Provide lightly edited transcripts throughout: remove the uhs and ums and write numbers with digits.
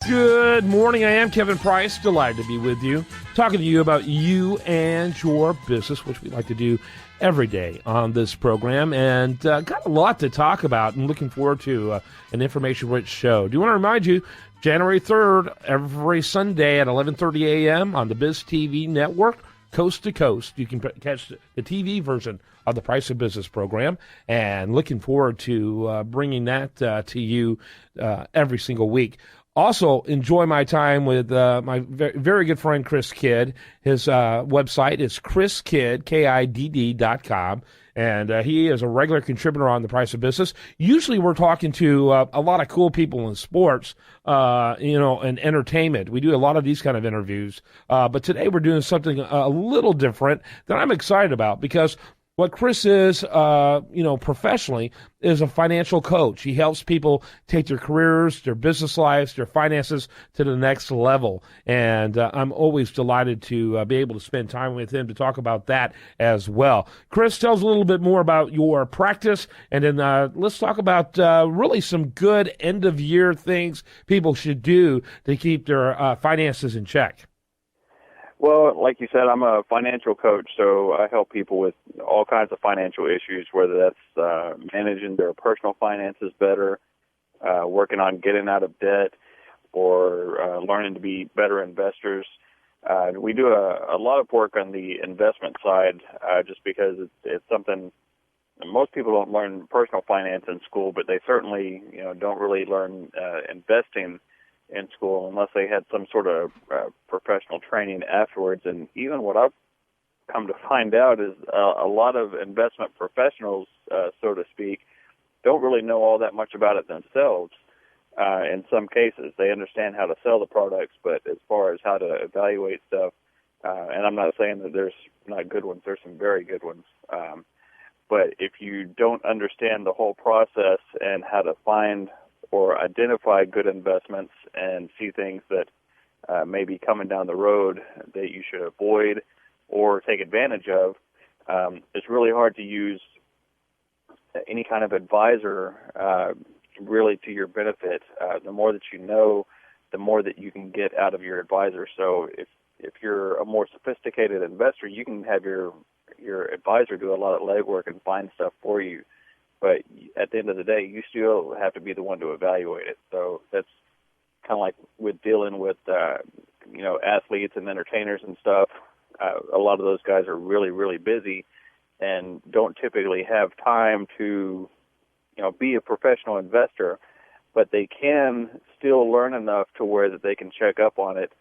Good morning. I am Kevin Price. Delighted to be with you, talking to you about you and your business, which we like to do every day on this program. And got a lot to talk about and looking forward to an information-rich show. Do want to remind you, January 3rd, every Sunday at 11:30 a.m. on the Biz TV network, coast to coast. You can catch the TV version of the Price of Business program, and looking forward to bringing that to you every single week. Also, enjoy my time with my very good friend Chris Kidd. His website is chriskidd.com, and he is a regular contributor on The Price of Business. Usually we're talking to a lot of cool people in sports, and entertainment. We do a lot of these kind of interviews, but today we're doing something a little different that I'm excited about because what Chris is, professionally, is a financial coach. He helps people take their careers, their business lives, their finances to the next level. And I'm always delighted to be able to spend time with him to talk about that as well. Chris, tell us a little bit more about your practice, and then let's talk about really some good end-of-year things people should do to keep their finances in check. Well, like you said, I'm a financial coach, so I help people with all kinds of financial issues, whether that's managing their personal finances better, working on getting out of debt, or learning to be better investors. We do a lot of work on the investment side just because it's something most people don't learn personal finance in school, but they certainly don't really learn investing in school unless they had some sort of professional training afterwards. And even what I've come to find out is a lot of investment professionals, so to speak, don't really know all that much about it themselves. In some cases, they understand how to sell the products, but as far as how to evaluate stuff, and I'm not saying that there's not good ones, there's some very good ones. But if you don't understand the whole process and how to find or identify good investments and see things that may be coming down the road that you should avoid or take advantage of, it's really hard to use any kind of advisor really to your benefit. The more that you know, the more that you can get out of your advisor. So if you're a more sophisticated investor, you can have your advisor do a lot of legwork and find stuff for you. But at the end of the day, you still have to be the one to evaluate it. So that's kind of like with dealing with, athletes and entertainers and stuff. A lot of those guys are really, really busy and don't typically have time to, be a professional investor. But they can still learn enough to where that they can check up on it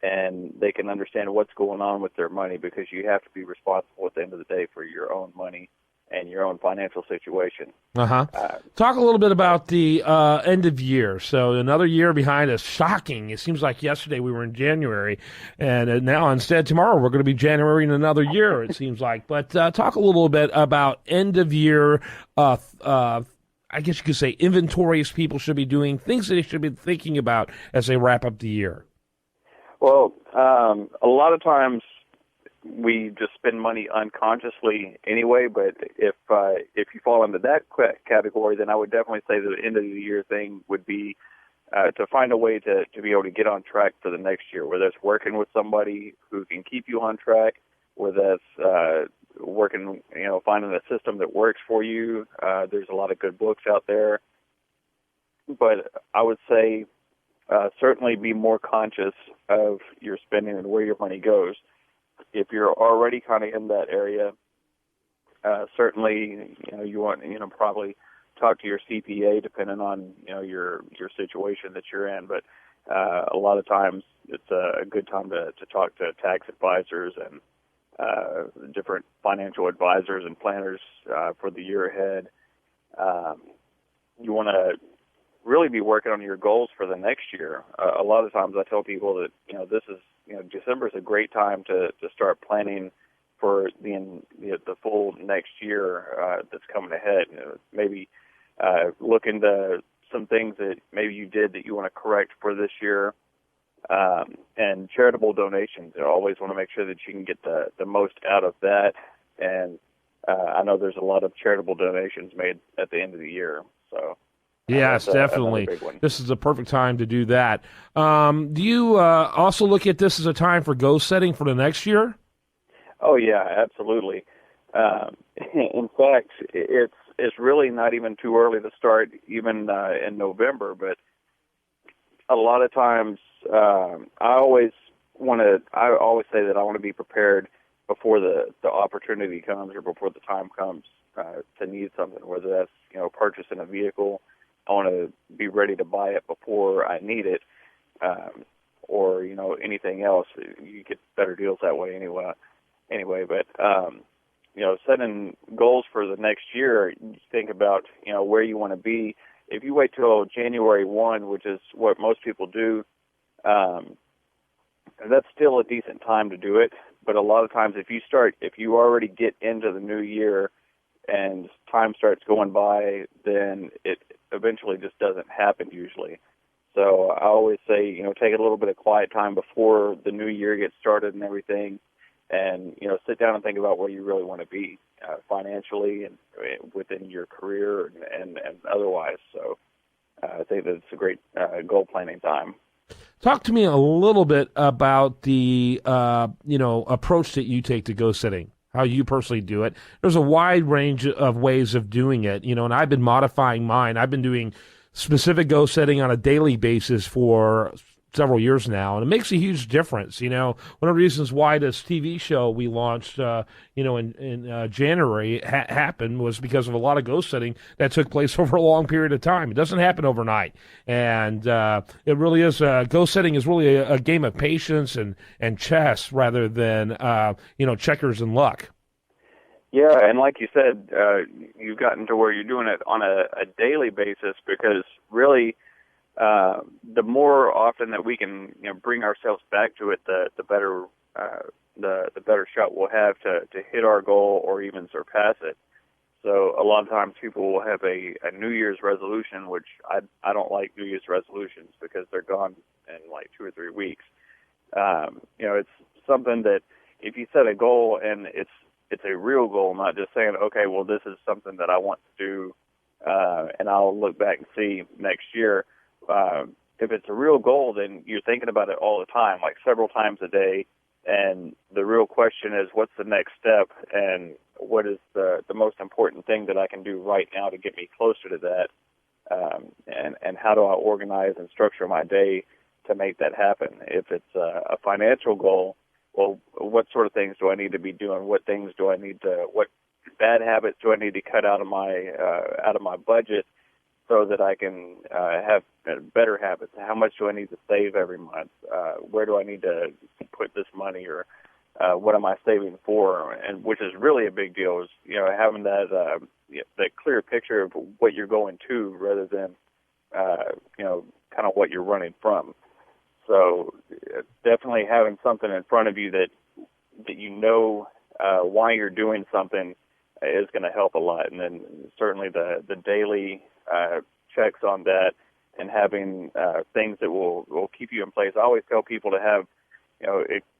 and they can understand what's going on with their money, because you have to be responsible at the end of the day for your own money and your own financial situation. Talk a little bit about the end of year. So another year behind us. Shocking. It seems like yesterday we were in January, and now instead tomorrow we're going to be January in another year, it seems like. But talk a little bit about end of year, I guess you could say inventories people should be doing, things that they should be thinking about as they wrap up the year. Well, a lot of times we just spend money unconsciously anyway, but if you fall into that category, then I would definitely say the end of the year thing would be to find a way to be able to get on track for the next year, whether it's working with somebody who can keep you on track, whether that's working, finding a system that works for you. There's a lot of good books out there, but I would say certainly be more conscious of your spending and where your money goes. If you're already kind of in that area, certainly, you want, probably talk to your CPA depending on, your situation that you're in. But a lot of times it's a good time to talk to tax advisors and different financial advisors and planners for the year ahead. You want to really be working on your goals for the next year. A lot of times I tell people that, December is a great time to start planning for the full next year that's coming ahead. Maybe look into some things that maybe you did that you want to correct for this year, and charitable donations. You always want to make sure that you can get the most out of that. And I know there's a lot of charitable donations made at the end of the year. So Yes, Another definitely. big one. This is the perfect time to do that. Do you also look at this as a time for goal setting for the next year? Oh yeah, absolutely. In fact, it's really not even too early to start, even in November. But a lot of times, I always say that I want to be prepared before the opportunity comes or before the time comes to need something. Whether that's purchasing a vehicle, I want to be ready to buy it before I need it, or anything else. You get better deals that way anyway. But setting goals for the next year, you think about where you want to be. If you wait till January 1, which is what most people do, that's still a decent time to do it. But a lot of times, if you already get into the new year and time starts going by, then it eventually just doesn't happen usually. So I always say, take a little bit of quiet time before the new year gets started and everything, and sit down and think about where you really want to be financially and within your career and otherwise. So I think that it's a great goal planning time. Talk to me a little bit about the approach that you take to goal setting. How you personally do it. There's a wide range of ways of doing it, and I've been modifying mine. I've been doing specific goal setting on a daily basis for several years now, and it makes a huge difference. One of the reasons why this TV show we launched, in January happened was because of a lot of goal setting that took place over a long period of time. It doesn't happen overnight, and it really is. Goal setting is really a game of patience and chess rather than checkers and luck. Yeah, and like you said, you've gotten to where you're doing it on a daily basis because really, the more often that we can bring ourselves back to it, the better the better shot we'll have to hit our goal or even surpass it. So a lot of times people will have a New Year's resolution, which I don't like New Year's resolutions because they're gone in like 2 or 3 weeks. It's something that if you set a goal and it's a real goal, not just saying, okay, well, this is something that I want to do, and I'll look back and see next year. If it's a real goal, then you're thinking about it all the time, like several times a day. And the real question is, what's the next step, and what is the most important thing that I can do right now to get me closer to that? And how do I organize and structure my day to make that happen? If it's a financial goal, well, what sort of things do I need to be doing? What bad habits do I need to cut out of my budget so that I can have better habits? How much do I need to save every month? Where do I need to put this money, or what am I saving for? And which is really a big deal, is having that clear picture of what you're going to, rather than kind of what you're running from. So definitely having something in front of you that why you're doing something is going to help a lot. And then certainly the daily checks on that, and having things that will keep you in place. I always tell people to have,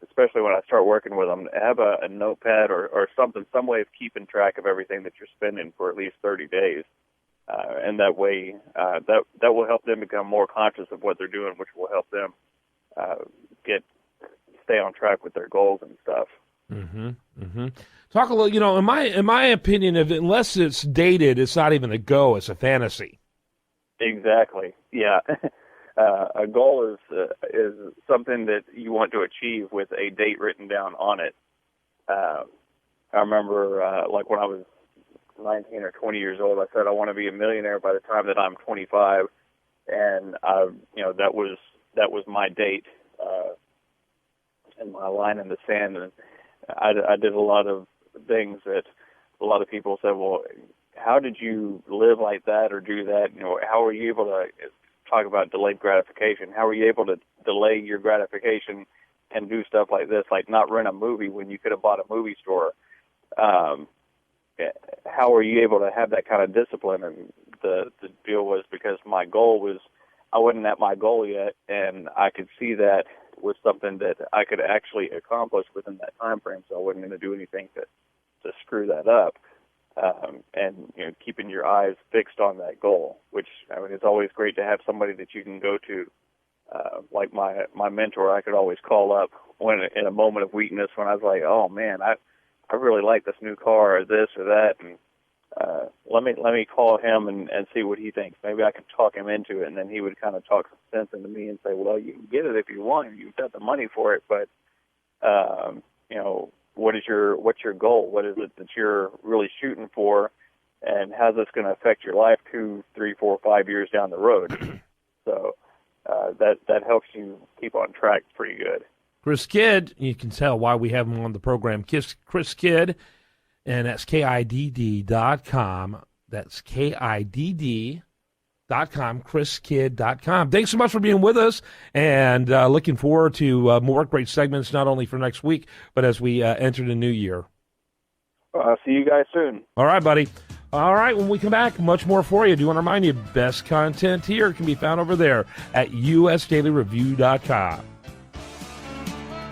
especially when I start working with them, have a notepad or something, some way of keeping track of everything that you're spending for at least 30 days. And that way, that will help them become more conscious of what they're doing, which will help them stay on track with their goals and stuff. Mm-hmm. Mm-hmm. Talk a little. In my opinion, unless it's dated, it's not even a go; it's a fantasy. Exactly. Yeah. A goal is something that you want to achieve with a date written down on it. I remember, like when I was 19 or 20 years old, I said I want to be a millionaire by the time that I'm 25, and that was my date and my line in the sand. And I did a lot of things that a lot of people said, well, how did you live like that or do that? How were you able to talk about delayed gratification? How were you able to delay your gratification and do stuff like this, like not rent a movie when you could have bought a movie store? How were you able to have that kind of discipline? And the deal was because my goal was, I wasn't at my goal yet, and I could see that was something that I could actually accomplish within that time frame, so I wasn't going to do anything to screw that up. and keeping your eyes fixed on that goal. Which it's always great to have somebody that you can go to, like my mentor. I could always call up when in a moment of weakness when I was like, oh man, I really like this new car or this or that, and let me call him and see what he thinks. Maybe I can talk him into it, and then he would kind of talk some sense into me and say, well, you can get it if you want. You've got the money for it, but what's your goal? What is it that you're really shooting for, and how's this going to affect your life 2, 3, 4, 5 years down the road? So that helps you keep on track pretty good. Chris Kidd, you can tell why we have him on the program. Chris Kidd, and that's KIDD.com. That's KIDD.com, ChrisKidd.com. Thanks so much for being with us, and looking forward to more great segments, not only for next week, but as we enter the new year. See you guys soon. All right, buddy. All right, when we come back, much more for you. I do want to remind you, best content here can be found over there at usdailyreview.com.